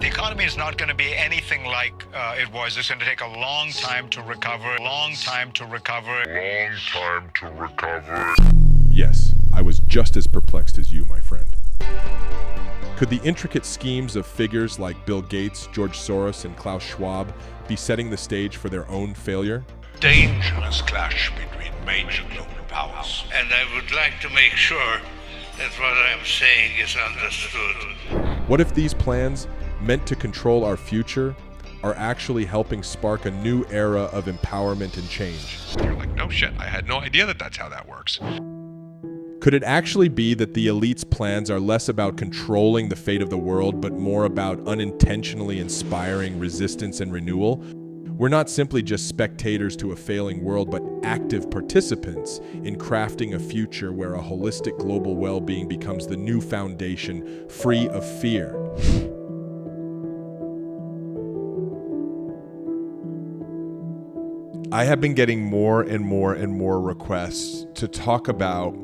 The economy is not going to be anything like it was. It's going to take a long time to recover. Yes, I was just as perplexed as you, my friend. Could the intricate schemes of figures like Bill Gates, George Soros, and Klaus Schwab be setting the stage for their own failure? Dangerous clash between major global powers. And I would like to make sure that what I'm saying is understood. What if these plans, meant to control our future, are actually helping spark a new era of empowerment and change? You're like, no shit, I had no idea that that's how that works. Could it actually be that the elite's plans are less about controlling the fate of the world, but more about unintentionally inspiring resistance and renewal? We're not simply just spectators to a failing world, but active participants in crafting a future where a holistic global well-being becomes the new foundation, free of fear. I have been getting more and more requests to talk about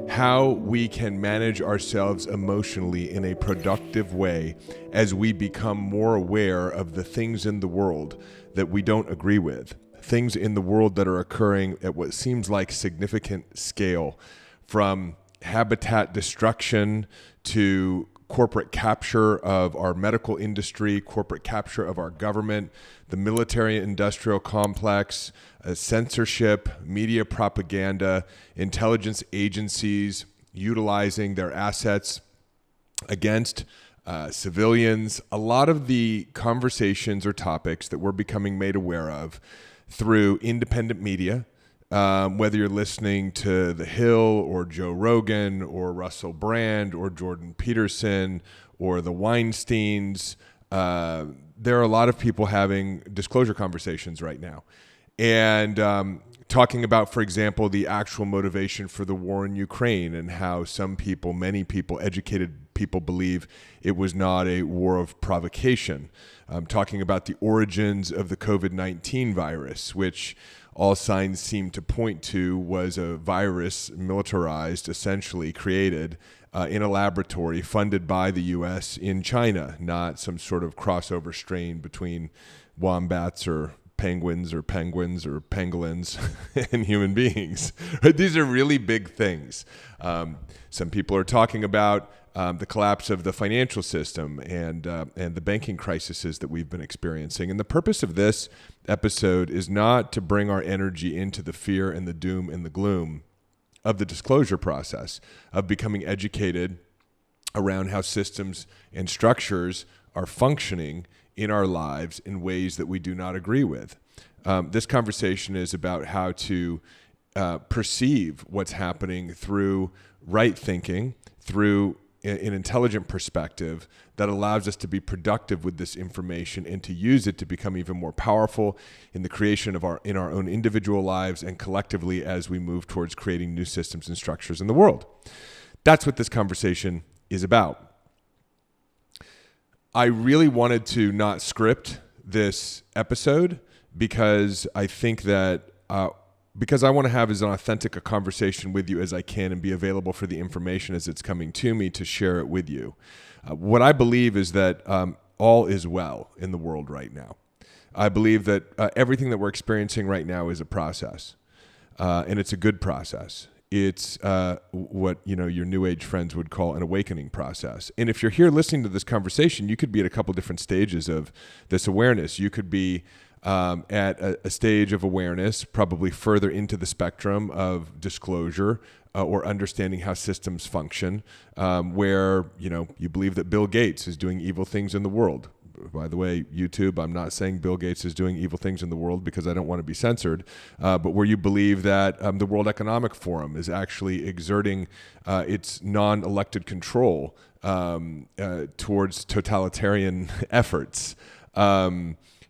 how we can manage ourselves emotionally in a productive way as we become more aware of the things in the world that we don't agree with, things in the world that are occurring at what seems like significant scale, from habitat destruction to corporate capture of our medical industry, corporate capture of our government, the military-industrial complex, censorship, media propaganda, intelligence agencies utilizing their assets against civilians. A lot of the conversations or topics that we're becoming made aware of through independent media, whether you're listening to The Hill or Joe Rogan or Russell Brand or Jordan Peterson or the Weinsteins, there are a lot of people having disclosure conversations right now. And talking about, for example, the actual motivation for the war in Ukraine and how some people, many people, educated people believe it was not a war of provocation. Talking about the origins of the COVID-19 virus, which all signs seem to point to was a virus militarized, essentially created in a laboratory funded by the U.S. in China, not some sort of crossover strain between wombats or penguins or pangolins and human beings. These are really big things. Some people are talking about the collapse of the financial system and the banking crises that we've been experiencing. And the purpose of this episode is not to bring our energy into the fear and the doom and the gloom of the disclosure process, of becoming educated around how systems and structures are functioning in our lives in ways that we do not agree with. This conversation is about how to perceive what's happening through right thinking, through an intelligent perspective that allows us to be productive with this information and to use it to become even more powerful in the creation of our own individual lives and collectively as we move towards creating new systems and structures in the world. That's what this conversation is about. I really wanted to not script this episode because I think that because I want to have as authentic a conversation with you as I can and be available for the information as it's coming to me to share it with you. What I believe is that all is well in the world right now. I believe that everything that we're experiencing right now is a process, and it's a good process. It's what your New Age friends would call an awakening process. And if you're here listening to this conversation, you could be at a couple different stages of this awareness. You could be at a stage of awareness, probably further into the spectrum of disclosure or understanding how systems function, where you believe that Bill Gates is doing evil things in the world. By the way, YouTube, I'm not saying Bill Gates is doing evil things in the world because I don't want to be censored, but where you believe that the World Economic Forum is actually exerting its non-elected control towards totalitarian efforts.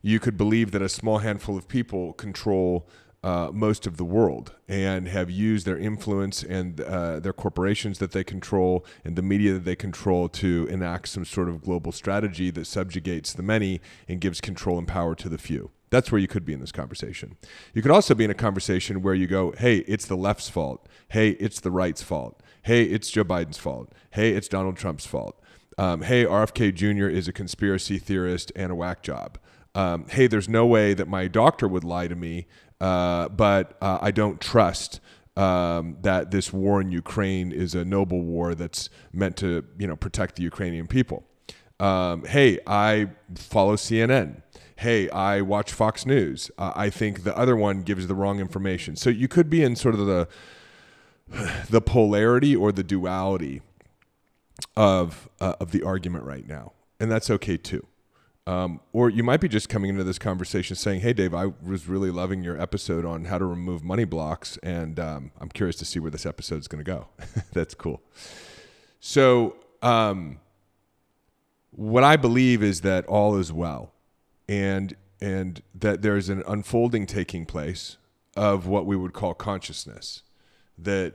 You could believe that a small handful of people control most of the world and have used their influence and their corporations that they control and the media that they control to enact some sort of global strategy that subjugates the many and gives control and power to the few. That's where you could be in this conversation. You could also be in a conversation where you go, hey, it's the left's fault. Hey, it's the right's fault. Hey, it's Joe Biden's fault. Hey, it's Donald Trump's fault. Hey, RFK Jr. is a conspiracy theorist and a whack job. Hey, there's no way that my doctor would lie to me, but I don't trust that this war in Ukraine is a noble war that's meant to, protect the Ukrainian people. Hey, I follow CNN. Hey, I watch Fox News. I think the other one gives the wrong information. So you could be in sort of the polarity or the duality of the argument right now, and that's okay too. Or you might be just coming into this conversation saying, hey, Dave, I was really loving your episode on how to remove money blocks, and I'm curious to see where this episode is going to go. That's cool. So what I believe is that all is well, and that there's an unfolding taking place of what we would call consciousness, that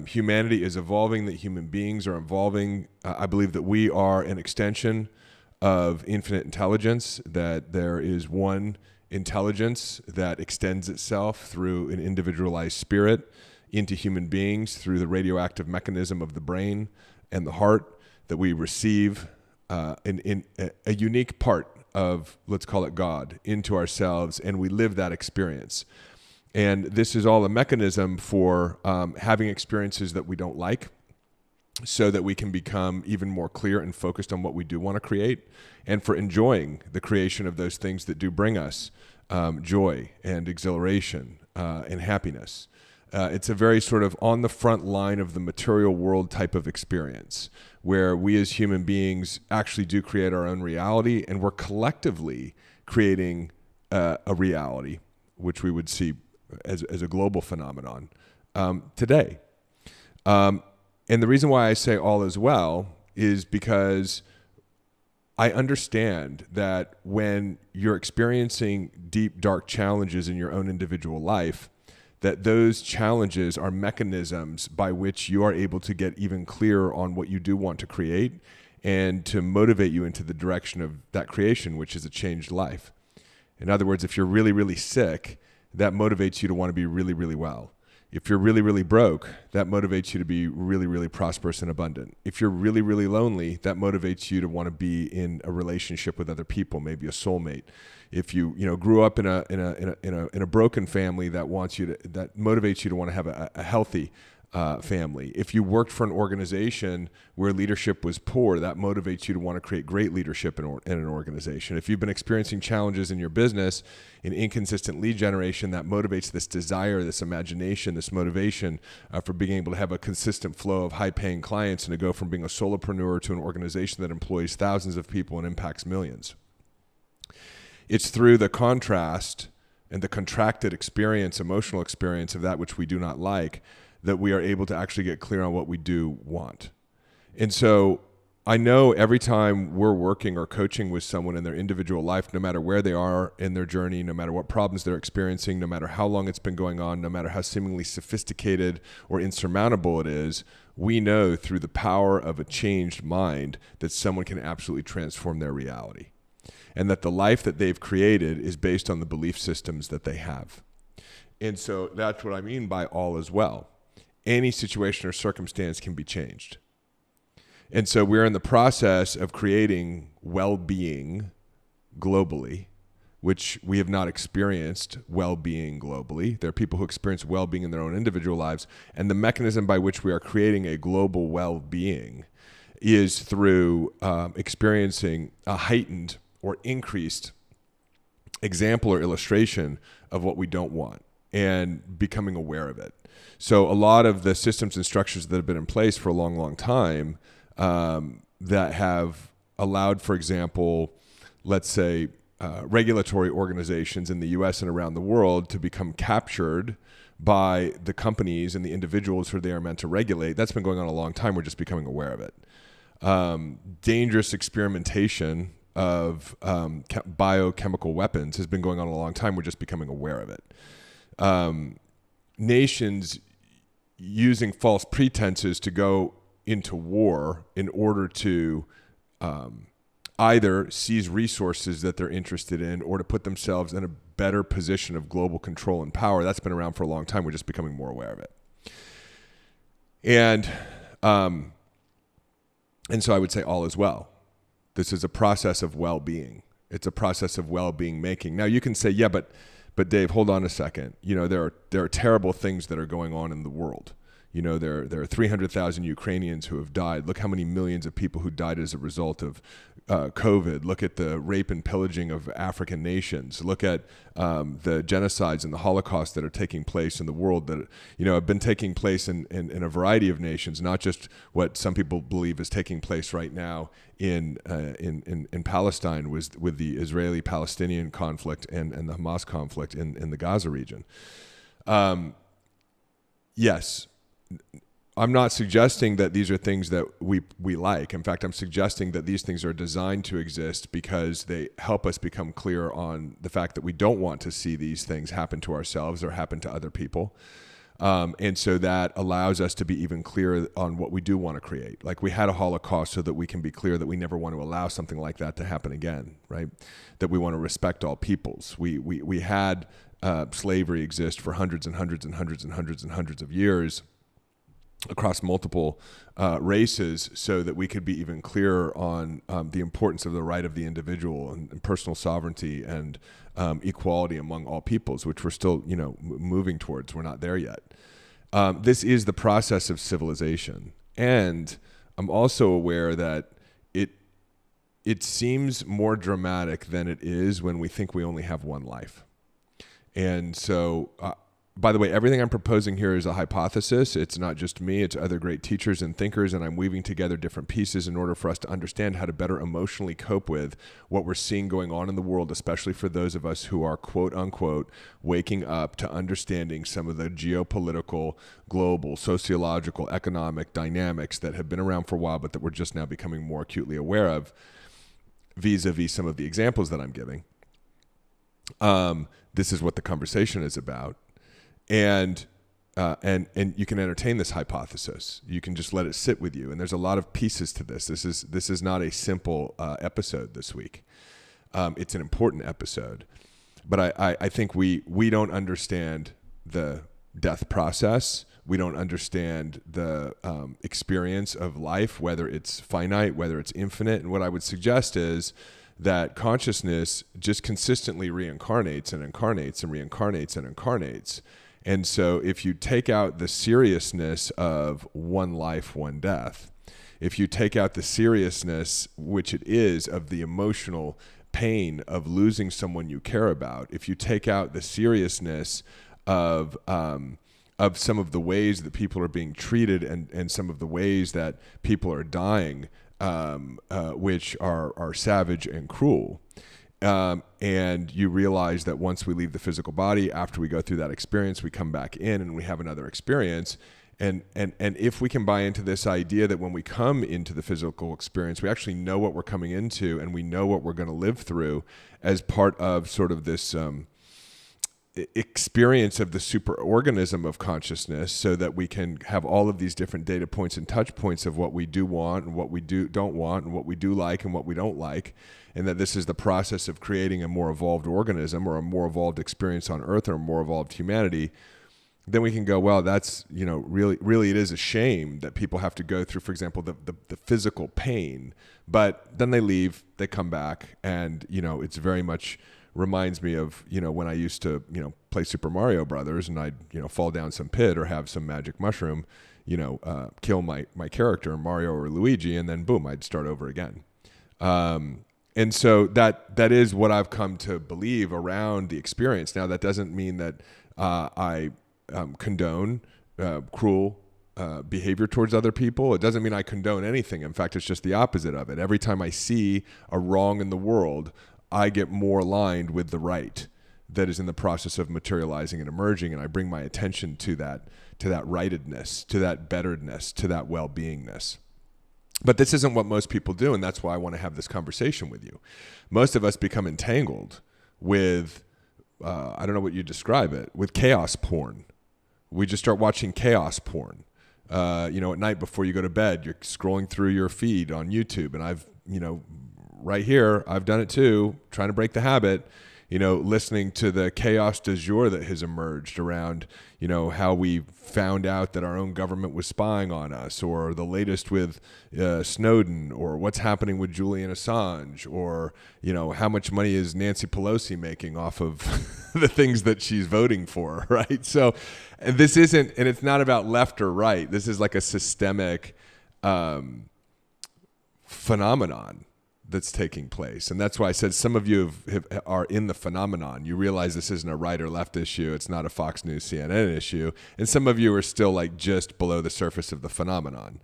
humanity is evolving, that human beings are evolving. I believe that we are an extension of infinite intelligence, that there is one intelligence that extends itself through an individualized spirit into human beings through the radioactive mechanism of the brain and the heart, that we receive in a unique part of, let's call it God, into ourselves, and we live that experience. And this is all a mechanism for having experiences that we don't like, so that we can become even more clear and focused on what we do want to create, and for enjoying the creation of those things that do bring us joy and exhilaration and happiness. It's a very sort of on the front line of the material world type of experience, where we as human beings actually do create our own reality, and we're collectively creating a reality, which we would see as a global phenomenon today. And the reason why I say all is well is because I understand that when you're experiencing deep, dark challenges in your own individual life, that those challenges are mechanisms by which you are able to get even clearer on what you do want to create and to motivate you into the direction of that creation, which is a changed life. In other words, if you're really, really sick, that motivates you to want to be really, really well. If you're really, really broke, that motivates you to be really, really prosperous and abundant. If you're really, really lonely, that motivates you to want to be in a relationship with other people, maybe a soulmate. If you grew up in a broken family, that motivates you to want to have a healthy family. If you worked for an organization where leadership was poor, that motivates you to want to create great leadership in an organization. If you've been experiencing challenges in your business, in inconsistent lead generation, that motivates this desire, this imagination, this motivation for being able to have a consistent flow of high-paying clients and to go from being a solopreneur to an organization that employs thousands of people and impacts millions. It's through the contrast and the contracted experience, emotional experience of that which we do not like, that we are able to actually get clear on what we do want. And so I know every time we're working or coaching with someone in their individual life, no matter where they are in their journey, no matter what problems they're experiencing, no matter how long it's been going on, no matter how seemingly sophisticated or insurmountable it is, we know through the power of a changed mind that someone can absolutely transform their reality. And that the life that they've created is based on the belief systems that they have. And so that's what I mean by all is well. Any situation or circumstance can be changed. And so we're in the process of creating well-being globally, which we have not experienced well-being globally. There are people who experience well-being in their own individual lives, and the mechanism by which we are creating a global well-being is through experiencing a heightened or increased example or illustration of what we don't want and becoming aware of it. So a lot of the systems and structures that have been in place for a long, long time that have allowed, for example, let's say regulatory organizations in the US and around the world to become captured by the companies and the individuals who they are meant to regulate, that's been going on a long time. We're just becoming aware of it. Dangerous experimentation of biochemical weapons has been going on a long time. We're just becoming aware of it. Nations using false pretenses to go into war in order to either seize resources that they're interested in or to put themselves in a better position of global control and power. That's been around for a long time. We're just becoming more aware of it. And so I would say all is well. This is a process of well-being. It's a process of well-being making. Now you can say, yeah, but Dave, hold on a second. There are terrible things that are going on in the world. There are 300,000 Ukrainians who have died. Look how many millions of people who died as a result of COVID. Look at the rape and pillaging of African nations. Look at the genocides and the Holocaust that are taking place in the world that have been taking place in a variety of nations, not just what some people believe is taking place right now in Palestine with the Israeli-Palestinian conflict and the Hamas conflict in the Gaza region. Yes. I'm not suggesting that these are things that we like. In fact, I'm suggesting that these things are designed to exist because they help us become clear on the fact that we don't want to see these things happen to ourselves or happen to other people. And so that allows us to be even clearer on what we do want to create. Like we had a Holocaust so that we can be clear that we never want to allow something like that to happen again, right? That we want to respect all peoples. We had slavery exist for hundreds and hundreds and hundreds and hundreds and hundreds of years across multiple races so that we could be even clearer on the importance of the right of the individual and personal sovereignty and equality among all peoples, which we're still, moving towards. We're not there yet. This is the process of civilization. And I'm also aware that it seems more dramatic than it is when we think we only have one life. And so by the way, everything I'm proposing here is a hypothesis. It's not just me, it's other great teachers and thinkers, and I'm weaving together different pieces in order for us to understand how to better emotionally cope with what we're seeing going on in the world, especially for those of us who are, quote unquote, waking up to understanding some of the geopolitical, global, sociological, economic dynamics that have been around for a while, but that we're just now becoming more acutely aware of vis-a-vis some of the examples that I'm giving. This is what the conversation is about. And you can entertain this hypothesis. You can just let it sit with you. And there's a lot of pieces to this. This is not a simple episode this week. It's an important episode. But I think we don't understand the death process. We don't understand the experience of life, whether it's finite, whether it's infinite. And what I would suggest is that consciousness just consistently reincarnates and incarnates and reincarnates and incarnates. And so if you take out the seriousness of one life, one death, if you take out the seriousness, which it is, of the emotional pain of losing someone you care about, if you take out the seriousness of some of the ways that people are being treated and some of the ways that people are dying, which are savage and cruel, and you realize that once we leave the physical body, after we go through that experience, we come back in and we have another experience. And if we can buy into this idea that when we come into the physical experience, we actually know what we're coming into and we know what we're going to live through as part of sort of this experience of the superorganism of consciousness, so that we can have all of these different data points and touch points of what we do want and what we don't want and what we do like and what we don't like, and that this is the process of creating a more evolved organism or a more evolved experience on Earth or a more evolved humanity. Then we can go, well, that's, really it is a shame that people have to go through, for example, the physical pain, but then they leave, they come back, and, it's very much reminds me of, when I used to, play Super Mario Brothers, and I'd, fall down some pit or have some magic mushroom, kill my character, Mario or Luigi, and then boom, I'd start over again. And so that is what I've come to believe around the experience. Now, that doesn't mean that I condone cruel behavior towards other people. It doesn't mean I condone anything. In fact, it's just the opposite of it. Every time I see a wrong in the world, I get more aligned with the right that is in the process of materializing and emerging, and I bring my attention to that rightedness, to that betteredness, to that well-beingness. But this isn't what most people do, and that's why I want to have this conversation with you. Most of us become entangled with, I don't know what you describe it, with chaos porn. We just start watching chaos porn. At night before you go to bed, you're scrolling through your feed on YouTube, and I've, right here, I've done it too, trying to break the habit. listening to the chaos du jour that has emerged around, how we found out that our own government was spying on us, or the latest with Snowden, or what's happening with Julian Assange, or, how much money is Nancy Pelosi making off of the things that she's voting for, right? So this isn't, and it's not about left or right. This is like a systemic phenomenon that's taking place. And that's why I said some of you are in the phenomenon. You realize this isn't a right or left issue. It's not a Fox News, CNN issue. And some of you are still like just below the surface of the phenomenon.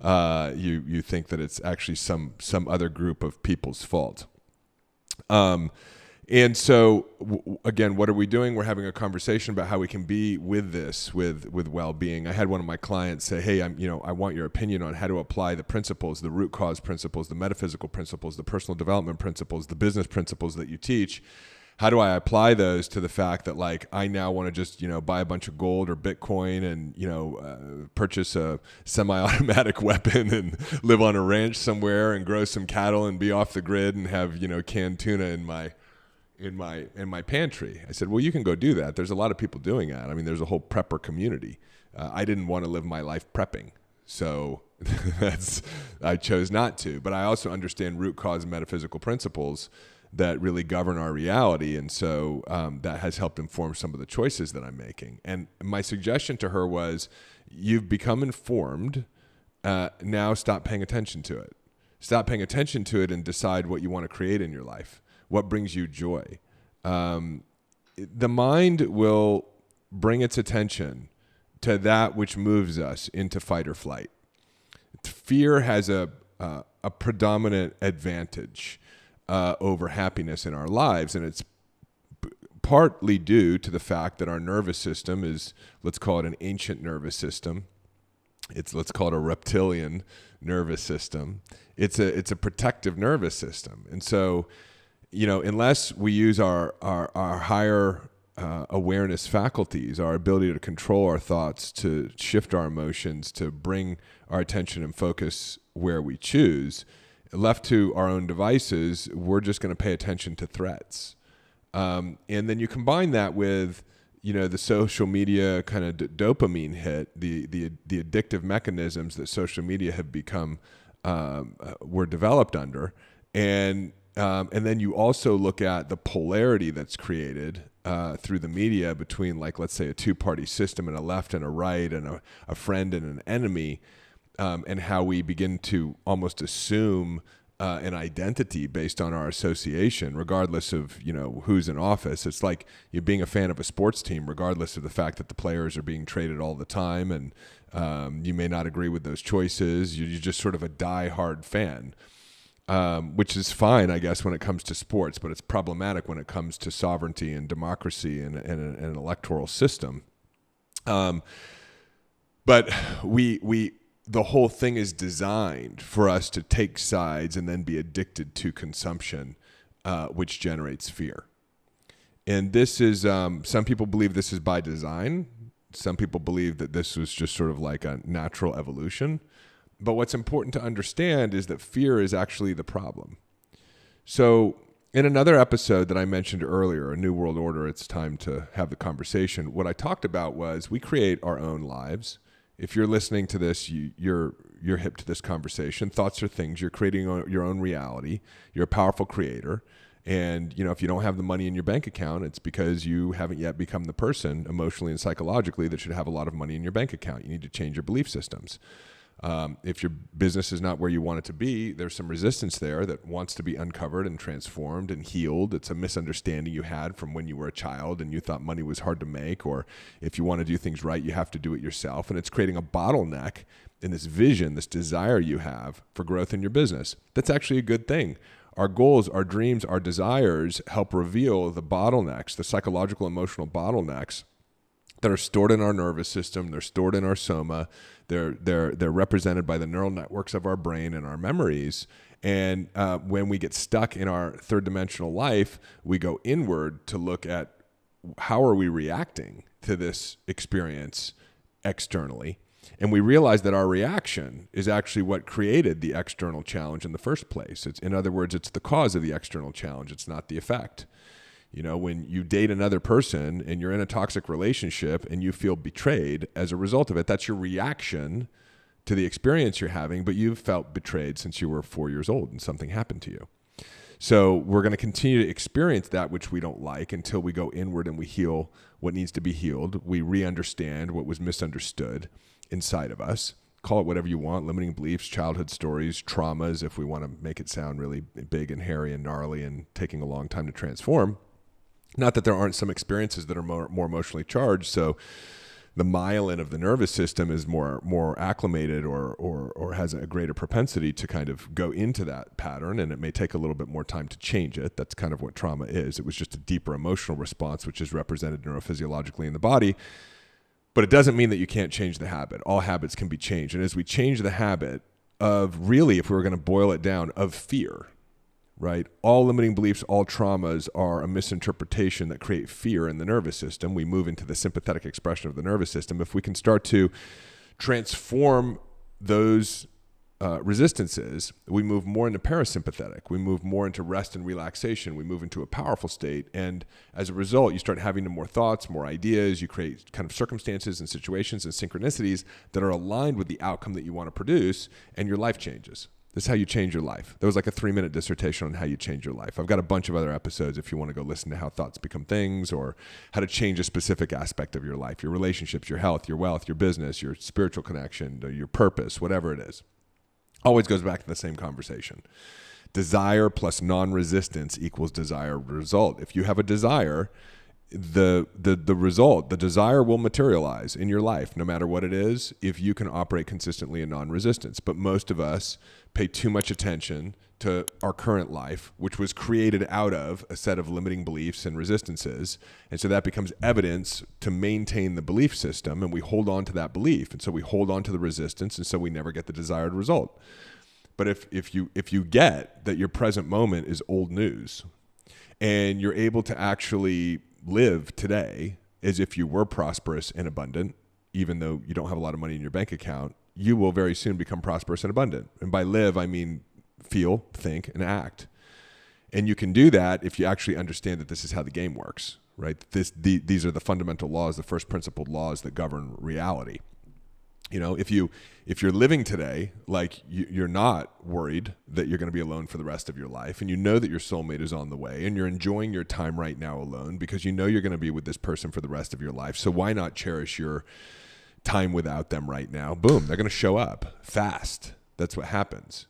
You think that it's actually some other group of people's fault. And so, again, what are we doing? We're having a conversation about how we can be with this, with well-being. I had one of my clients say, hey, I want your opinion on how to apply the principles, the root cause principles, the metaphysical principles, the personal development principles, the business principles that you teach. How do I apply those to the fact that, like, I now want to just, buy a bunch of gold or Bitcoin and, purchase a semi-automatic weapon and live on a ranch somewhere and grow some cattle and be off the grid and have, canned tuna in my pantry. I said, well, you can go do that. There's a lot of people doing that. I mean, there's a whole prepper community. I didn't want to live my life prepping. So I chose not to. But I also understand root cause and metaphysical principles that really govern our reality. And so that has helped inform some of the choices that I'm making. And my suggestion to her was, you've become informed. Now stop paying attention to it. Stop paying attention to it and decide what you want to create in your life. What brings you joy? The mind will bring its attention to that which moves us into fight or flight. Fear has a predominant advantage over happiness in our lives, and it's partly due to the fact that our nervous system is, let's call it an ancient nervous system. Let's call it a reptilian nervous system. It's a protective nervous system, and so, unless we use our higher awareness faculties, our ability to control our thoughts, to shift our emotions, to bring our attention and focus where we choose, left to our own devices, we're just going to pay attention to threats. And then you combine that with, the social media kind of dopamine hit, the addictive mechanisms that social media have become, were developed under, and then you also look at the polarity that's created through the media between, like, let's say, a two-party system and a left and a right and a friend and an enemy, and how we begin to almost assume an identity based on our association, regardless of, who's in office. It's like you being a fan of a sports team, regardless of the fact that the players are being traded all the time, and you may not agree with those choices. You're just sort of a die-hard fan. Which is fine, I guess, when it comes to sports, but it's problematic when it comes to sovereignty and democracy and an electoral system. But the whole thing is designed for us to take sides and then be addicted to consumption, which generates fear. And this is, some people believe this is by design. Some people believe that this was just sort of like a natural evolution. But what's important to understand is that fear is actually the problem. So in another episode that I mentioned earlier, A New World Order, It's Time to Have the Conversation, what I talked about was we create our own lives. If you're listening to this, you're hip to this conversation. Thoughts are things. You're creating your own reality. You're a powerful creator. And, if you don't have the money in your bank account, it's because you haven't yet become the person emotionally and psychologically that should have a lot of money in your bank account. You need to change your belief systems. If your business is not where you want it to be, there's some resistance there that wants to be uncovered and transformed and healed. It's a misunderstanding you had from when you were a child and you thought money was hard to make, or if you want to do things right, you have to do it yourself. And it's creating a bottleneck in this vision, this desire you have for growth in your business. That's actually a good thing. Our goals, our dreams, our desires help reveal the bottlenecks, the psychological, emotional bottlenecks that are stored in our nervous system. They're stored in our soma. They're represented by the neural networks of our brain and our memories. And when we get stuck in our third dimensional life, we go inward to look at how are we reacting to this experience externally. And we realize that our reaction is actually what created the external challenge in the first place. In other words, it's the cause of the external challenge. It's not the effect. You know, when you date another person and you're in a toxic relationship and you feel betrayed as a result of it, that's your reaction to the experience you're having, but you've felt betrayed since you were 4 years old and something happened to you. So we're going to continue to experience that which we don't like until we go inward and we heal what needs to be healed. We re-understand what was misunderstood inside of us. Call it whatever you want, limiting beliefs, childhood stories, traumas, if we want to make it sound really big and hairy and gnarly and taking a long time to transform. Not that there aren't some experiences that are more emotionally charged. So the myelin of the nervous system is more acclimated or has a greater propensity to kind of go into that pattern, and it may take a little bit more time to change it. That's kind of what trauma is. It was just a deeper emotional response, which is represented neurophysiologically in the body. But it doesn't mean that you can't change the habit. All habits can be changed. And as we change the habit of really, if we were going to boil it down, of fear, right? All limiting beliefs, all traumas are a misinterpretation that create fear in the nervous system. We move into the sympathetic expression of the nervous system. If we can start to transform those resistances, we move more into parasympathetic. We move more into rest and relaxation. We move into a powerful state. And as a result, you start having more thoughts, more ideas. You create kind of circumstances and situations and synchronicities that are aligned with the outcome that you want to produce, and your life changes. This is how you change your life. There was like a 3-minute dissertation on how you change your life. I've got a bunch of other episodes if you want to go listen to how thoughts become things, or how to change a specific aspect of your life, your relationships, your health, your wealth, your business, your spiritual connection, your purpose, whatever it is. Always goes back to the same conversation. Desire plus non-resistance equals desired result. If you have a desire, the result, the desire will materialize in your life, no matter what it is, if you can operate consistently in non-resistance. But most of us pay too much attention to our current life, which was created out of a set of limiting beliefs and resistances. And so that becomes evidence to maintain the belief system, and we hold on to that belief. And so we hold on to the resistance, and so we never get the desired result. But if you get that your present moment is old news, and you're able to actually live today as if you were prosperous and abundant, even though you don't have a lot of money in your bank account, you will very soon become prosperous and abundant. And by live, I mean feel, think, and act. And you can do that if you actually understand that this is how the game works, right? These are the fundamental laws, the first principled laws that govern reality. You know, if you're living today like you're not worried that you're going to be alone for the rest of your life, and you know that your soulmate is on the way, and you're enjoying your time right now alone because you know you're going to be with this person for the rest of your life, so why not cherish your time without them right now? Boom, they're going to show up fast. That's what happens.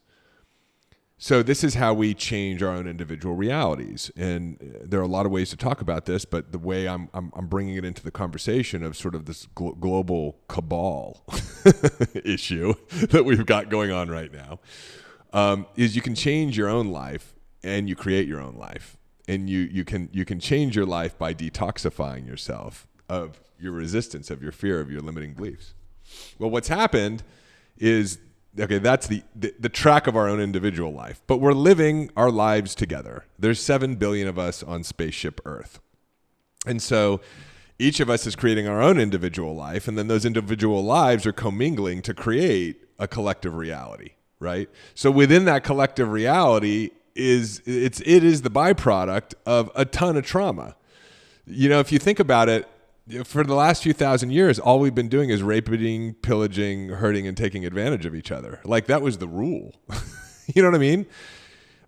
So this is how we change our own individual realities. And there are a lot of ways to talk about this, but the way I'm bringing it into the conversation of sort of this global cabal issue that we've got going on right now, is you can change your own life, and you create your own life. And you can change your life by detoxifying yourself of your resistance, of your fear, of your limiting beliefs. Well, what's happened is, okay, that's the track of our own individual life, but we're living our lives together. There's 7 billion of us on spaceship Earth. And so each of us is creating our own individual life, and then those individual lives are commingling to create a collective reality, right? So within that collective reality it is the byproduct of a ton of trauma. You know, if you think about it, for the last few thousand years, all we've been doing is raping, pillaging, hurting, and taking advantage of each other. Like, that was the rule. You know what I mean?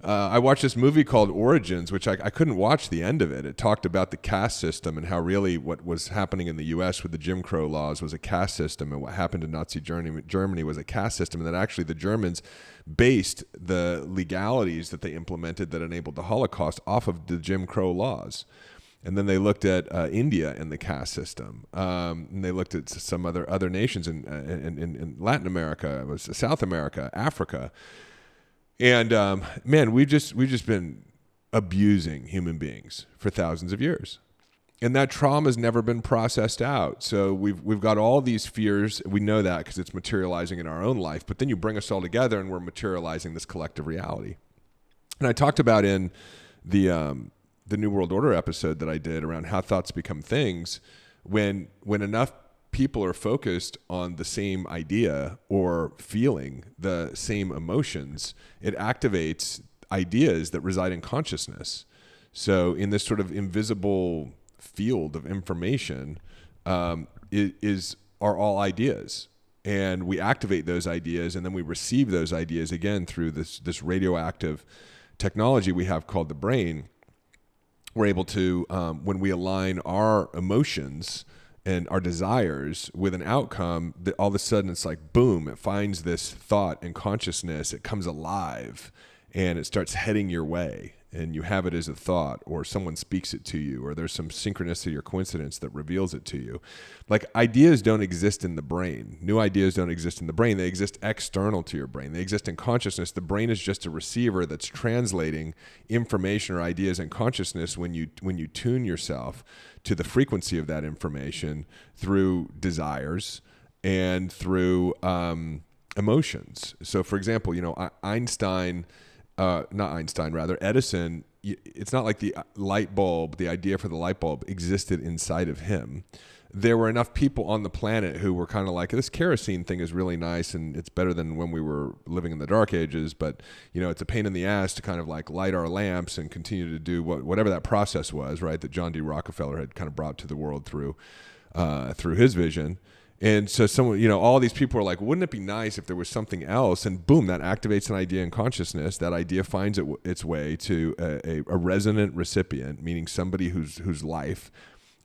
I watched this movie called Origins, which I couldn't watch the end of it. It talked about the caste system and how really what was happening in the U.S. with the Jim Crow laws was a caste system, and what happened in Nazi Germany was a caste system, and that actually the Germans based the legalities that they implemented that enabled the Holocaust off of the Jim Crow laws. And then they looked at India and the caste system, and they looked at some other nations in Latin America, South America, Africa, and man, we've just been abusing human beings for thousands of years, and that trauma has never been processed out. So we've got all these fears. We know that because it's materializing in our own life. But then you bring us all together, and we're materializing this collective reality. And I talked about in the New World Order episode that I did around how thoughts become things, when enough people are focused on the same idea or feeling the same emotions, it activates ideas that reside in consciousness. So in this sort of invisible field of information are all ideas. And we activate those ideas, and then we receive those ideas again through this radioactive technology we have called the brain. We're able to, when we align our emotions and our desires with an outcome, that all of a sudden it's like, boom, it finds this thought and consciousness, it comes alive, and it starts heading your way. And you have it as a thought, or someone speaks it to you, or there's some synchronicity or coincidence that reveals it to you. Like, ideas don't exist in the brain. New ideas don't exist in the brain. They exist external to your brain. They exist in consciousness. The brain is just a receiver that's translating information or ideas in consciousness when you tune yourself to the frequency of that information through desires and through emotions. So, for example, Edison, it's not like the light bulb, the idea for the light bulb existed inside of him. There were enough people on the planet who were kind of like, this kerosene thing is really nice and it's better than when we were living in the dark ages, but it's a pain in the ass to kind of like light our lamps and continue to do whatever that process was, right, that John D. Rockefeller had kind of brought to the world through his vision. And so someone, all these people are like, wouldn't it be nice if there was something else? And boom, that activates an idea in consciousness. That idea finds its way to a resonant recipient, meaning somebody whose life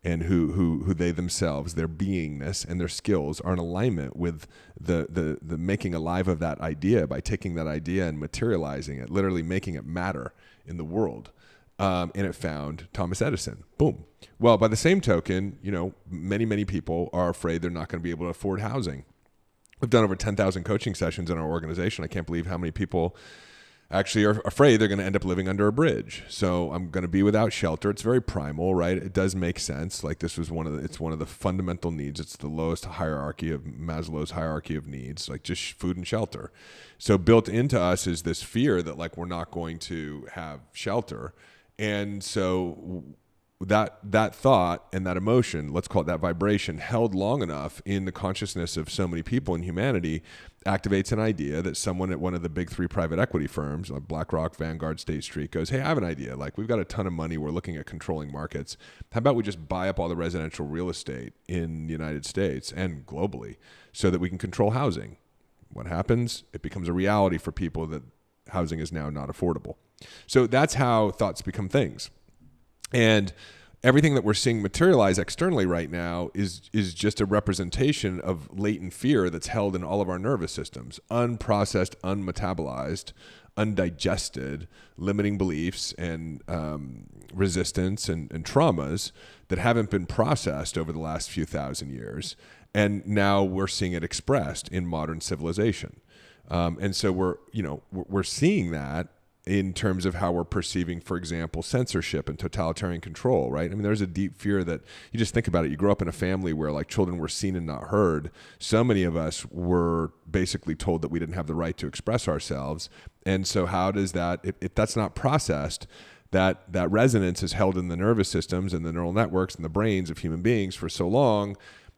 and who they themselves, their beingness and their skills are in alignment with the making alive of that idea by taking that idea and materializing it, literally making it matter in the world. And it found Thomas Edison. Boom. Well, by the same token, many people are afraid they're not going to be able to afford housing. We've done over 10,000 coaching sessions in our organization. I can't believe how many people actually are afraid they're going to end up living under a bridge. So I'm going to be without shelter. It's very primal, right? It does make sense. Like, this was one of the fundamental needs. It's the lowest hierarchy of Maslow's hierarchy of needs, like just food and shelter. So built into us is this fear that like we're not going to have shelter. And so that thought and that emotion, let's call it that vibration, held long enough in the consciousness of so many people in humanity, activates an idea that someone at one of the big three private equity firms, like BlackRock, Vanguard, State Street, goes, hey, I have an idea. Like, we've got a ton of money. We're looking at controlling markets. How about we just buy up all the residential real estate in the United States and globally so that we can control housing? What happens? It becomes a reality for people that housing is now not affordable. So that's how thoughts become things. And everything that we're seeing materialize externally right now is just a representation of latent fear that's held in all of our nervous systems, unprocessed, unmetabolized, undigested, limiting beliefs and resistance and traumas that haven't been processed over the last few thousand years. And now we're seeing it expressed in modern civilization. And so we're seeing that in terms of how we're perceiving, for example, censorship and totalitarian control, right? I mean, there's a deep fear that you just think about it. You grow up in a family where like children were seen and not heard. So many of us were basically told that we didn't have the right to express ourselves. And so how does that, if that's not processed, that resonance is held in the nervous systems and the neural networks and the brains of human beings for so long.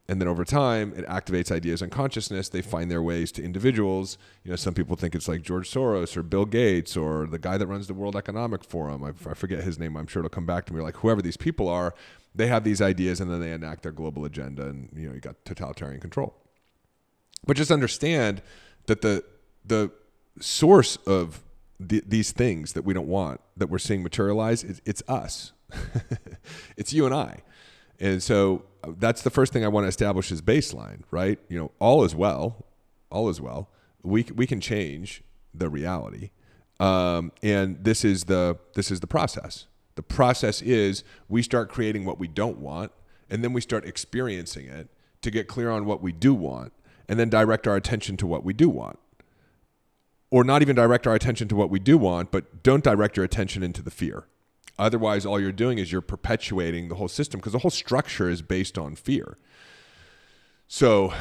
And then over time, it activates ideas in consciousness. They find their ways to individuals. Some people think it's like George Soros or Bill Gates or the guy that runs the World Economic Forum. I forget his name. I'm sure it'll come back to me. Like, whoever these people are, they have these ideas and then they enact their global agenda, and you got totalitarian control. But just understand that the source of these things that we don't want, that we're seeing materialize, it's us. It's you and I. And so that's the first thing I want to establish as baseline, right? All is well. All is well. We can change the reality, and this is the process. The process is we start creating what we don't want, and then we start experiencing it to get clear on what we do want, and then direct our attention to what we do want, or not even direct our attention to what we do want, but don't direct your attention into the fear. Otherwise, all you're doing is you're perpetuating the whole system, because the whole structure is based on fear. So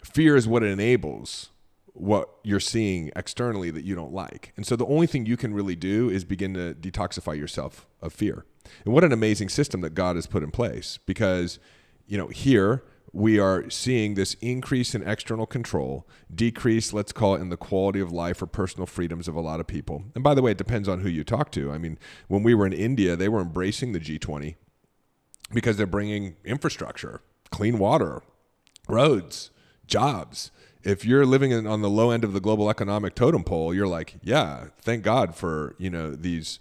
fear is what enables what you're seeing externally that you don't like. And so the only thing you can really do is begin to detoxify yourself of fear. And what an amazing system that God has put in place, because here we are seeing this increase in external control, decrease, let's call it, in the quality of life or personal freedoms of a lot of people. And by the way, it depends on who you talk to. I mean, when we were in India, they were embracing the G20 because they're bringing infrastructure, clean water, roads, jobs. If you're living on the low end of the global economic totem pole, you're like, yeah, thank God for, these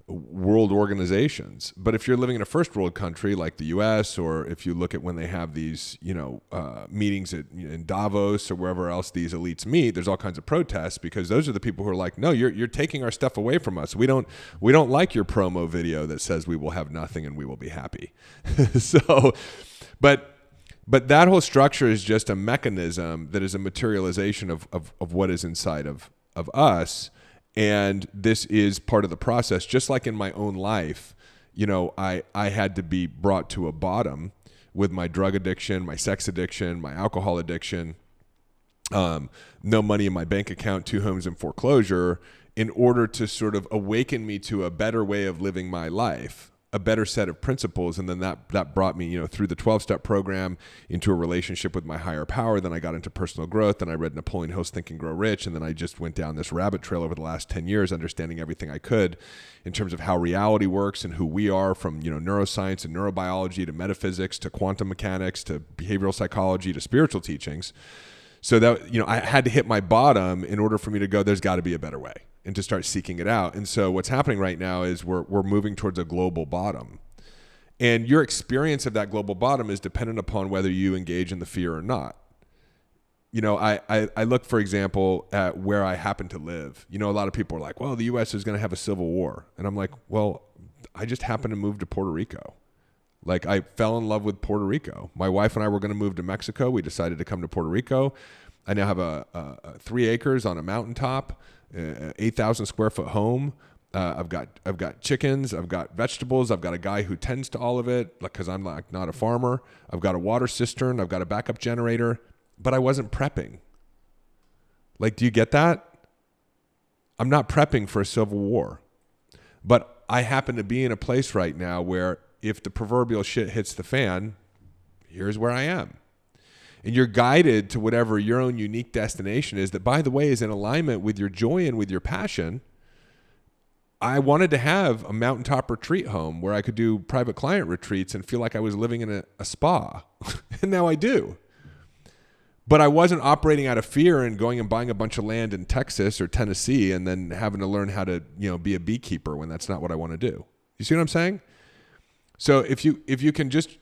world organizations. But if you're living in a first world country like the US, or if you look at when they have these, meetings in Davos or wherever else these elites meet, there's all kinds of protests because those are the people who are like, no, you're taking our stuff away from us. We don't like your promo video that says we will have nothing and we will be happy. But that whole structure is just a mechanism that is a materialization of what is inside of us. And this is part of the process. Just like in my own life, I had to be brought to a bottom with my drug addiction, my sex addiction, my alcohol addiction, no money in my bank account, 2 homes in foreclosure, in order to sort of awaken me to a better way of living my life, a better set of principles. And then that brought me, through the 12-step program into a relationship with my higher power. Then I got into personal growth. Then I read Napoleon Hill's Think and Grow Rich. And then I just went down this rabbit trail over the last 10 years, understanding everything I could in terms of how reality works and who we are, from, neuroscience and neurobiology to metaphysics to quantum mechanics to behavioral psychology to spiritual teachings. So that, I had to hit my bottom in order for me to go, there's got to be a better way, and to start seeking it out. And so what's happening right now is we're moving towards a global bottom. And your experience of that global bottom is dependent upon whether you engage in the fear or not. I look, for example, at where I happen to live. A lot of people are like, well, the U.S. is going to have a civil war. And I'm like, well, I just happened to move to Puerto Rico. Like, I fell in love with Puerto Rico. My wife and I were going to move to Mexico. We decided to come to Puerto Rico. I now have a 3 acres on a mountaintop, 8,000 square foot home. I've got chickens. I've got vegetables. I've got a guy who tends to all of it, because I'm like not a farmer. I've got a water cistern. I've got a backup generator, but I wasn't prepping. Like, do you get that? I'm not prepping for a civil war, but I happen to be in a place right now where if the proverbial shit hits the fan, here's where I am. And you're guided to whatever your own unique destination is that, by the way, is in alignment with your joy and with your passion. I wanted to have a mountaintop retreat home where I could do private client retreats and feel like I was living in a spa. And now I do. But I wasn't operating out of fear and going and buying a bunch of land in Texas or Tennessee and then having to learn how to, be a beekeeper when that's not what I want to do. You see what I'm saying? So if you can just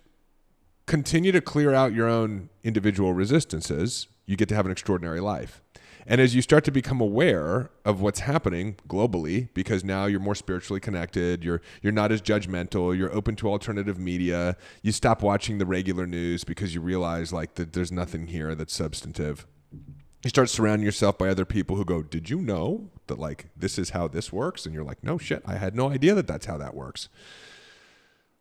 continue to clear out your own individual resistances, you get to have an extraordinary life. And as you start to become aware of what's happening globally, because now you're more spiritually connected, you're not as judgmental, you're open to alternative media, you stop watching the regular news because you realize that there's nothing here that's substantive. You start surrounding yourself by other people who go, did you know that this is how this works? And you're like, no shit, I had no idea that that's how that works.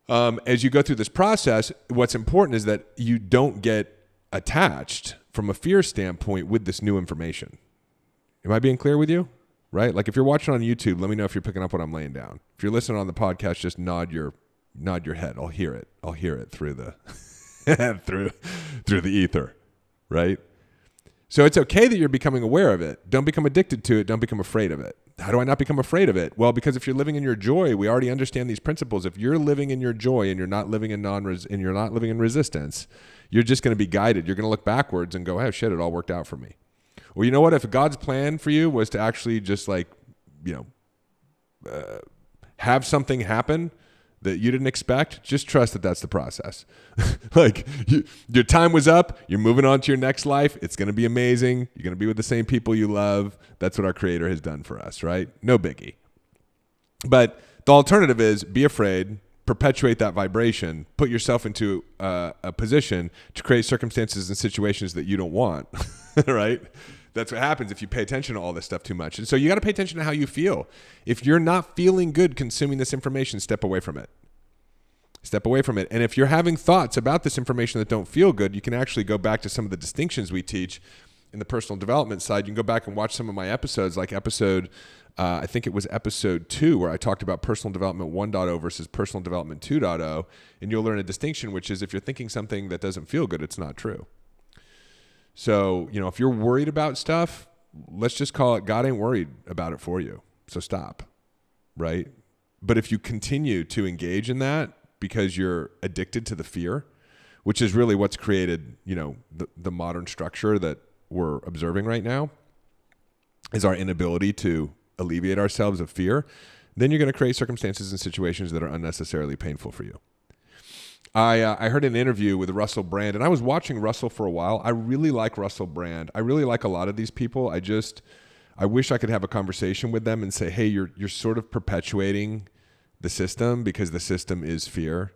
As you go through this process, what's important is that you don't get attached from a fear standpoint with this new information. Am I being clear with you? Right? Like, if you're watching on YouTube, let me know if you're picking up what I'm laying down. If you're listening on the podcast, just nod your head. I'll hear it. I'll hear it through the through the ether, right? So it's okay that you're becoming aware of it. Don't become addicted to it. Don't become afraid of it. How do I not become afraid of it? Well, because if you're living in your joy, we already understand these principles. If you're living in your joy and you're not living in you're not living in resistance, you're just going to be guided. You're going to look backwards and go, oh shit, it all worked out for me. Well, you know what? If God's plan for you was to actually just have something happen that you didn't expect, just trust that that's the process. Your time was up. You're moving on to your next life. It's going to be amazing. You're going to be with the same people you love. That's what our Creator has done for us, right? No biggie. But the alternative is be afraid, perpetuate that vibration, put yourself into a position to create circumstances and situations that you don't want, right? That's what happens if you pay attention to all this stuff too much. And so you got to pay attention to how you feel. If you're not feeling good consuming this information, step away from it. Step away from it. And if you're having thoughts about this information that don't feel good, you can actually go back to some of the distinctions we teach in the personal development side. You can go back and watch some of my episodes, like episode I think it was episode 2 where I talked about personal development 1.0 versus personal development 2.0. And you'll learn a distinction, which is if you're thinking something that doesn't feel good, it's not true. So, if you're worried about stuff, let's just call it God ain't worried about it for you. So stop, right? But if you continue to engage in that because you're addicted to the fear, which is really what's created, the modern structure that we're observing right now, is our inability to alleviate ourselves of fear, then you're going to create circumstances and situations that are unnecessarily painful for you. I heard an interview with Russell Brand, and I was watching Russell for a while. I really like Russell Brand. I really like a lot of these people. I wish I could have a conversation with them and say, hey, you're sort of perpetuating the system because the system is fear.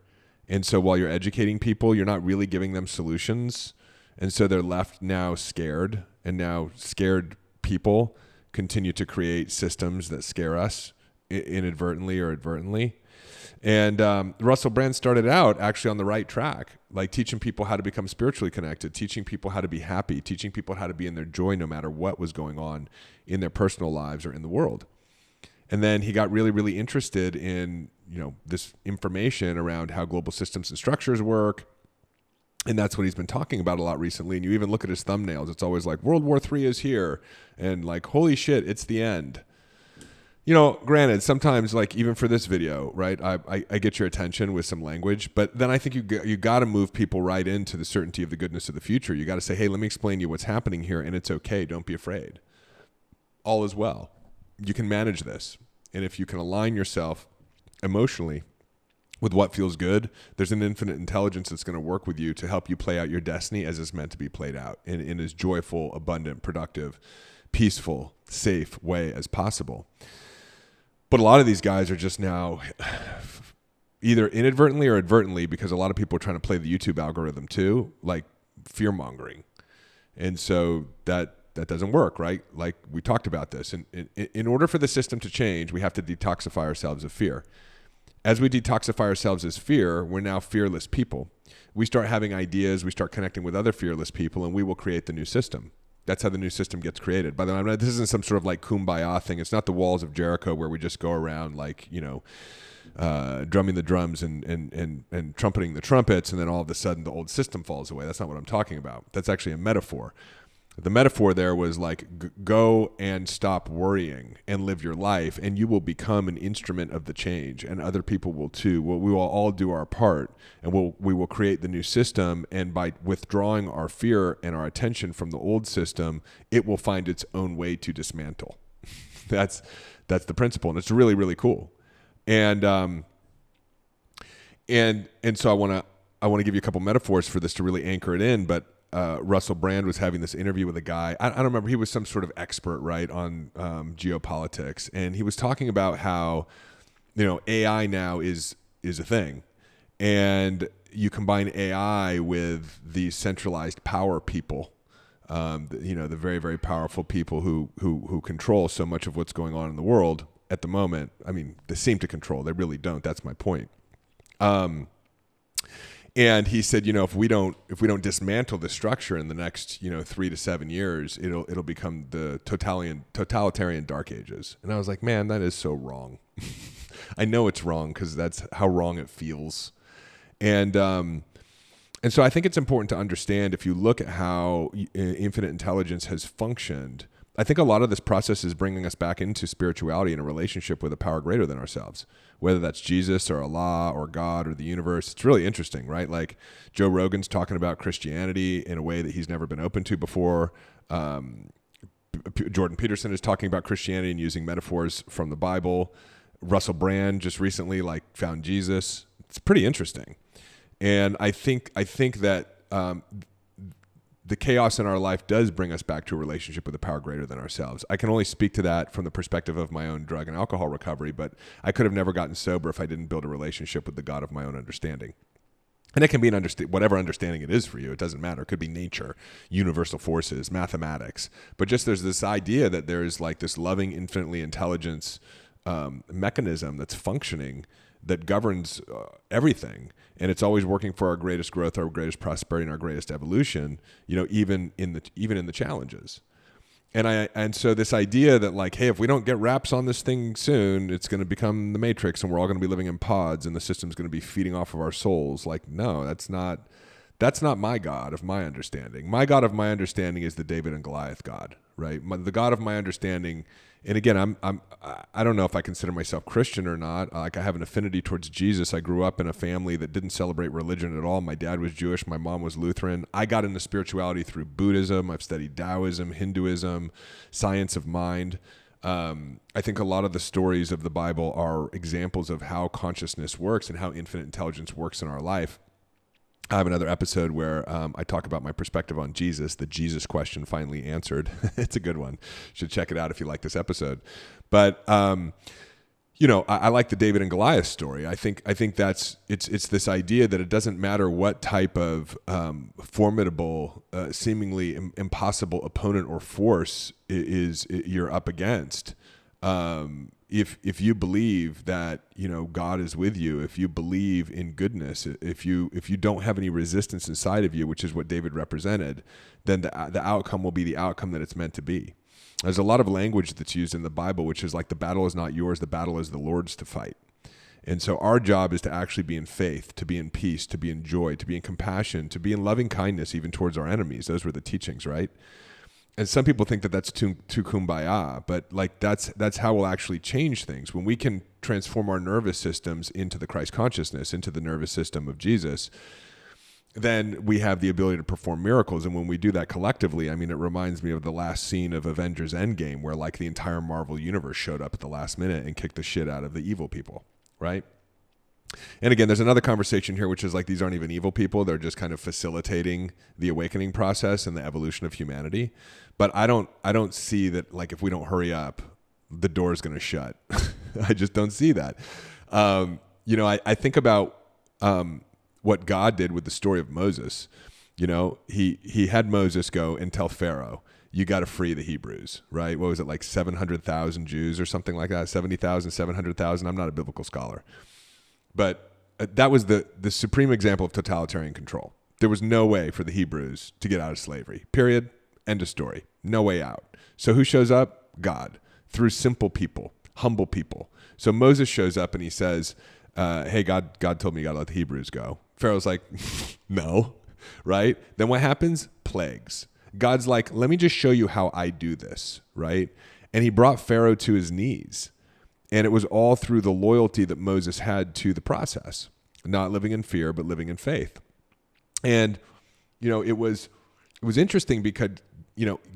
And so while you're educating people, you're not really giving them solutions. And so they're left now scared, and now scared people continue to create systems that scare us inadvertently or advertently. And Russell Brand started out actually on the right track, like teaching people how to become spiritually connected, teaching people how to be happy, teaching people how to be in their joy no matter what was going on in their personal lives or in the world. And then he got really, really interested in, this information around how global systems and structures work. And that's what he's been talking about a lot recently. And you even look at his thumbnails. It's always like, World War III is here. And like, holy shit, it's the end. Granted, sometimes like even for this video, right, I get your attention with some language, but then I think you got to move people right into the certainty of the goodness of the future. You got to say, hey, let me explain to you what's happening here, and it's okay. Don't be afraid. All is well. You can manage this. And if you can align yourself emotionally with what feels good, there's an infinite intelligence that's going to work with you to help you play out your destiny as it's meant to be played out in as joyful, abundant, productive, peaceful, safe way as possible. But a lot of these guys are just now either inadvertently or advertently, because a lot of people are trying to play the YouTube algorithm too, like fear mongering. And so that doesn't work, right? Like we talked about this. And in order for the system to change, we have to detoxify ourselves of fear. As we detoxify ourselves as fear, we're now fearless people. We start having ideas, we start connecting with other fearless people, and we will create the new system. That's how the new system gets created. By the way, this isn't some sort of like kumbaya thing. It's not the walls of Jericho where we just go around like, drumming the drums and trumpeting the trumpets, and then all of a sudden the old system falls away. That's not what I'm talking about. That's actually a metaphor. The metaphor there was like, go and stop worrying and live your life, and you will become an instrument of the change, and other people will too. We will all do our part, and we will create the new system. And by withdrawing our fear and our attention from the old system, it will find its own way to dismantle. That's the principle, and it's really, really cool. And so I want to give you a couple metaphors for this to really anchor it in, but Russell Brand was having this interview with a guy. I don't remember. He was some sort of expert, right, on geopolitics. And he was talking about how, AI now is a thing. And you combine AI with these centralized power people, the very, very powerful people who control so much of what's going on in the world at the moment. I mean, they seem to control. They really don't. That's my point. And he said, if we don't dismantle the structure in the next, 3 to 7 years, it'll become the totalitarian dark ages. And I was like, man, that is so wrong. I know it's wrong because that's how wrong it feels. And so I think it's important to understand, if you look at how infinite intelligence has functioned, I think a lot of this process is bringing us back into spirituality and a relationship with a power greater than ourselves, whether that's Jesus or Allah or God or the universe. It's really interesting, right? Like Joe Rogan's talking about Christianity in a way that he's never been open to before. Jordan Peterson is talking about Christianity and using metaphors from the Bible. Russell Brand just recently found Jesus. It's pretty interesting. And I think that the chaos in our life does bring us back to a relationship with a power greater than ourselves. I can only speak to that from the perspective of my own drug and alcohol recovery, but I could have never gotten sober if I didn't build a relationship with the God of my own understanding. And it can be whatever understanding it is for you. It doesn't matter. It could be nature, universal forces, mathematics. But just there's this idea that there's like this loving, infinitely intelligence mechanism that's functioning that governs everything. And it's always working for our greatest growth, our greatest prosperity, and our greatest evolution, even in the challenges. And so this idea that like, hey, if we don't get wraps on this thing soon, it's going to become the Matrix and we're all going to be living in pods and the system's going to be feeding off of our souls. Like, no, that's not my God of my understanding. My God of my understanding is the David and Goliath God, right? The God of my understanding. And again, I don't know if I consider myself Christian or not. Like I have an affinity towards Jesus. I grew up in a family that didn't celebrate religion at all. My dad was Jewish. My mom was Lutheran. I got into spirituality through Buddhism. I've studied Taoism, Hinduism, science of mind. I think a lot of the stories of the Bible are examples of how consciousness works and how infinite intelligence works in our life. I have another episode where I talk about my perspective on Jesus, the Jesus question finally answered. It's a good one. You should check it out if you like this episode. But, I like the David and Goliath story. I think that's it's this idea that it doesn't matter what type of formidable, seemingly impossible opponent or force you're up against. If you believe that, God is with you, if you believe in goodness, if you don't have any resistance inside of you, which is what David represented, then the outcome will be the outcome that it's meant to be. There's a lot of language that's used in the Bible, which is like the battle is not yours, the battle is the Lord's to fight. And so our job is to actually be in faith, to be in peace, to be in joy, to be in compassion, to be in loving kindness, even towards our enemies. Those were the teachings, right? And some people think that that's too kumbaya, but like that's how we'll actually change things. When we can transform our nervous systems into the Christ consciousness, into the nervous system of Jesus, then we have the ability to perform miracles. And when we do that collectively, I mean, it reminds me of the last scene of Avengers Endgame, where like the entire Marvel universe showed up at the last minute and kicked the shit out of the evil people, right? And again, there's another conversation here, which is like, these aren't even evil people. They're just kind of facilitating the awakening process and the evolution of humanity. But I don't see that, like, if we don't hurry up, the door is going to shut. I just don't see that. I think about what God did with the story of Moses. He had Moses go and tell Pharaoh, you got to free the Hebrews, right? What was it, like 700,000 Jews or something like that? 70,000, 700,000. I'm not a biblical scholar. But that was the supreme example of totalitarian control. There was no way for the Hebrews to get out of slavery, period. End of story. No way out. So who shows up? God, through simple people, humble people. So Moses shows up and he says, hey, God told me you got to let the Hebrews go. Pharaoh's like, no, right? Then what happens? Plagues. God's like, let me just show you how I do this, right? And he brought Pharaoh to his knees. And it was all through the loyalty that Moses had to the process, not living in fear, but living in faith. And, it was interesting because,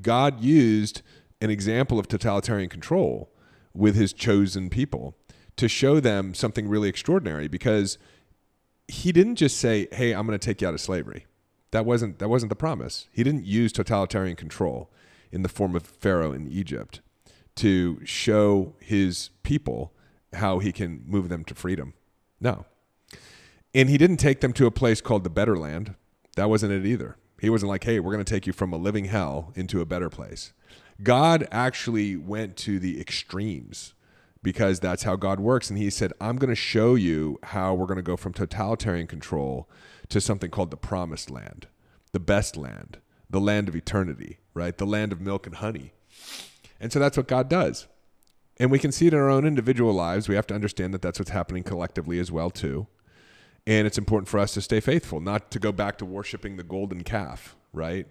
God used an example of totalitarian control with his chosen people to show them something really extraordinary, because he didn't just say, hey, I'm going to take you out of slavery. That wasn't the promise. He didn't use totalitarian control in the form of Pharaoh in Egypt to show his people how he can move them to freedom. No. And he didn't take them to a place called the better land. That wasn't it either. He wasn't like, hey, we're going to take you from a living hell into a better place. God actually went to the extremes, because that's how God works. And he said, I'm going to show you how we're going to go from totalitarian control to something called the promised land, the best land, the land of eternity, right? The land of milk and honey. And so that's what God does. And we can see it in our own individual lives. We have to understand that that's what's happening collectively as well, too. And it's important for us to stay faithful, not to go back to worshiping the golden calf, right?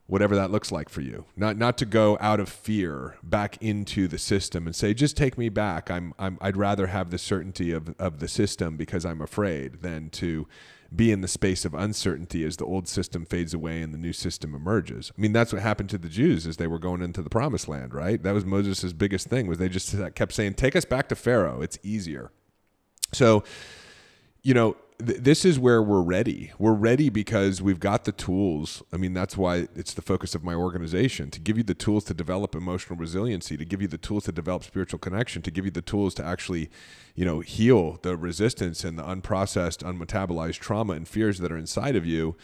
Whatever that looks like for you. Not to go out of fear back into the system and say, just take me back. I'd rather have the certainty of the system because I'm afraid, than to be in the space of uncertainty as the old system fades away and the new system emerges. I mean, that's what happened to the Jews as they were going into the promised land, right? That was Moses' biggest thing, was they just kept saying, take us back to Pharaoh. It's easier. So, this is where we're ready. We're ready because we've got the tools. I mean, that's why it's the focus of my organization, to give you the tools to develop emotional resiliency, to give you the tools to develop spiritual connection, to give you the tools to actually, heal the resistance and the unprocessed, unmetabolized trauma and fears that are inside of you,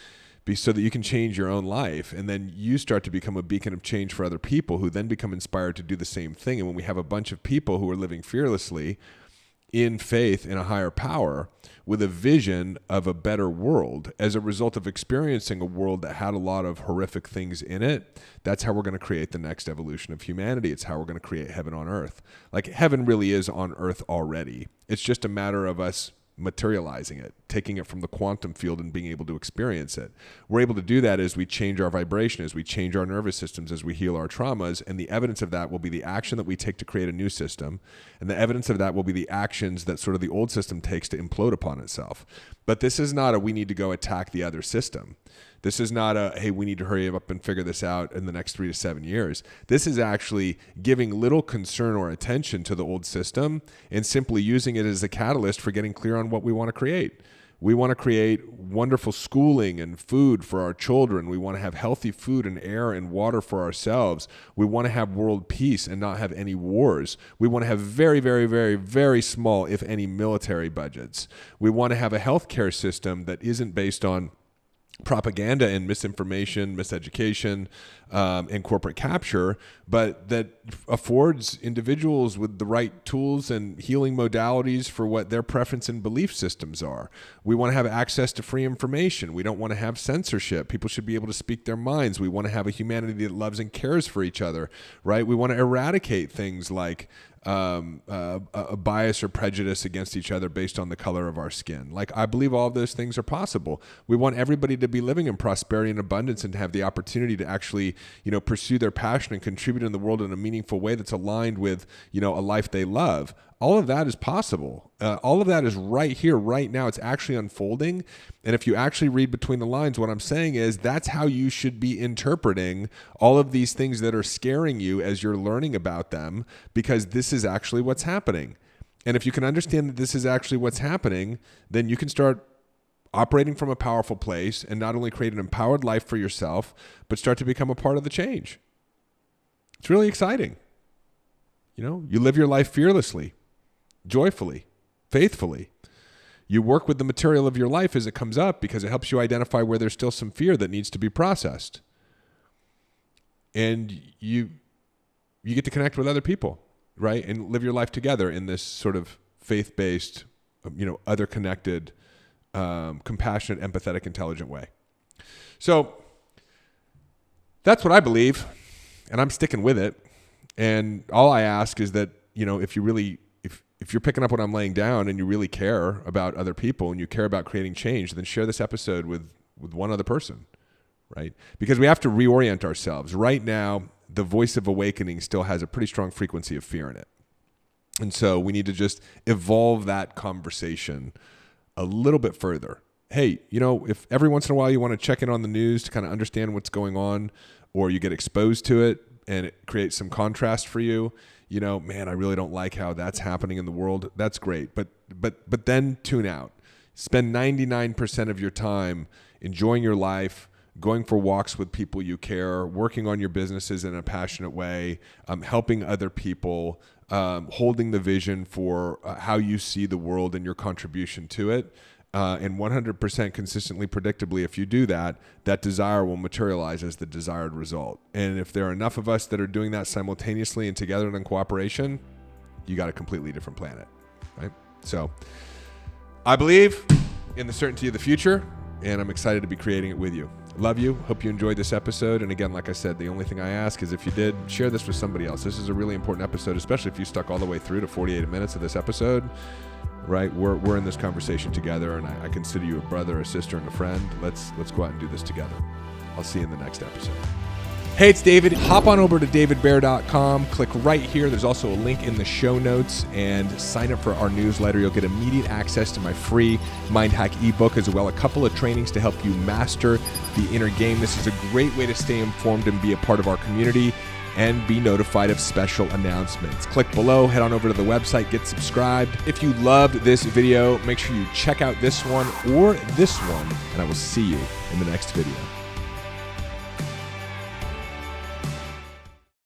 so that you can change your own life. And then you start to become a beacon of change for other people, who then become inspired to do the same thing. And when we have a bunch of people who are living fearlessly, in faith in a higher power with a vision of a better world as a result of experiencing a world that had a lot of horrific things in it. That's how we're going to create the next evolution of humanity. It's how we're going to create heaven on earth. Like, heaven really is on earth already. It's just a matter of us materializing it, taking it from the quantum field and being able to experience it. We're able to do that as we change our vibration, as we change our nervous systems, as we heal our traumas. And the evidence of that will be the action that we take to create a new system. And the evidence of that will be the actions that sort of the old system takes to implode upon itself. But this is not a, we need to go attack the other system. This is not a, hey, we need to hurry up and figure this out in the next 3 to 7 years. This is actually giving little concern or attention to the old system and simply using it as a catalyst for getting clear on what we want to create. We want to create wonderful schooling and food for our children. We want to have healthy food and air and water for ourselves. We want to have world peace and not have any wars. We want to have very, very, very, very small, if any, military budgets. We want to have a healthcare system that isn't based on propaganda and misinformation, miseducation, and corporate capture, but that affords individuals with the right tools and healing modalities for what their preference and belief systems are. We want to have access to free information. We don't want to have censorship. People should be able to speak their minds. We want to have a humanity that loves and cares for each other, right? We want to eradicate things like a bias or prejudice against each other based on the color of our skin. Like, I believe all of those things are possible. We want everybody to be living in prosperity and abundance and to have the opportunity to actually, pursue their passion and contribute in the world in a meaningful way that's aligned with, a life they love. All of that is possible. All of that is right here, right now. It's actually unfolding. And if you actually read between the lines, what I'm saying is that's how you should be interpreting all of these things that are scaring you as you're learning about them, because this is actually what's happening. And if you can understand that this is actually what's happening, then you can start operating from a powerful place and not only create an empowered life for yourself, but start to become a part of the change. It's really exciting. You live your life fearlessly, joyfully, faithfully. You work with the material of your life as it comes up because it helps you identify where there's still some fear that needs to be processed. And you get to connect with other people, right? And live your life together in this sort of faith-based, other connected, compassionate, empathetic, intelligent way. So that's what I believe, and I'm sticking with it. And all I ask is that, if you're picking up what I'm laying down and you really care about other people and you care about creating change, then share this episode with one other person, right? Because we have to reorient ourselves. Right now, the voice of awakening still has a pretty strong frequency of fear in it. And so we need to just evolve that conversation a little bit further. Hey, if every once in a while you want to check in on the news to kind of understand what's going on, or you get exposed to it and it creates some contrast for you, man, I really don't like how that's happening in the world. That's great. But then tune out. Spend 99% of your time enjoying your life, going for walks with people you care, working on your businesses in a passionate way, helping other people, holding the vision for how you see the world and your contribution to it. And 100% consistently, predictably, if you do that, that desire will materialize as the desired result. And if there are enough of us that are doing that simultaneously and together and in cooperation, you got a completely different planet, right? So I believe in the certainty of the future, and I'm excited to be creating it with you. Love you. Hope you enjoyed this episode. And again, like I said, the only thing I ask is if you did, share this with somebody else. This is a really important episode, especially if you stuck all the way through to 48 minutes of this episode. Right, we're in this conversation together, and I consider you a brother, a sister, and a friend. Let's go out and do this together. I'll see you in the next episode. Hey, it's David. Hop on over to davidbear.com. Click right here. There's also a link in the show notes, and sign up for our newsletter. You'll get immediate access to my free Mind Hack ebook, as well as a couple of trainings to help you master the inner game. This is a great way to stay informed and be a part of our community and be notified of special announcements. Click below, head on over to the website, get subscribed. If you loved this video, make sure you check out this one or this one, and I will see you in the next video.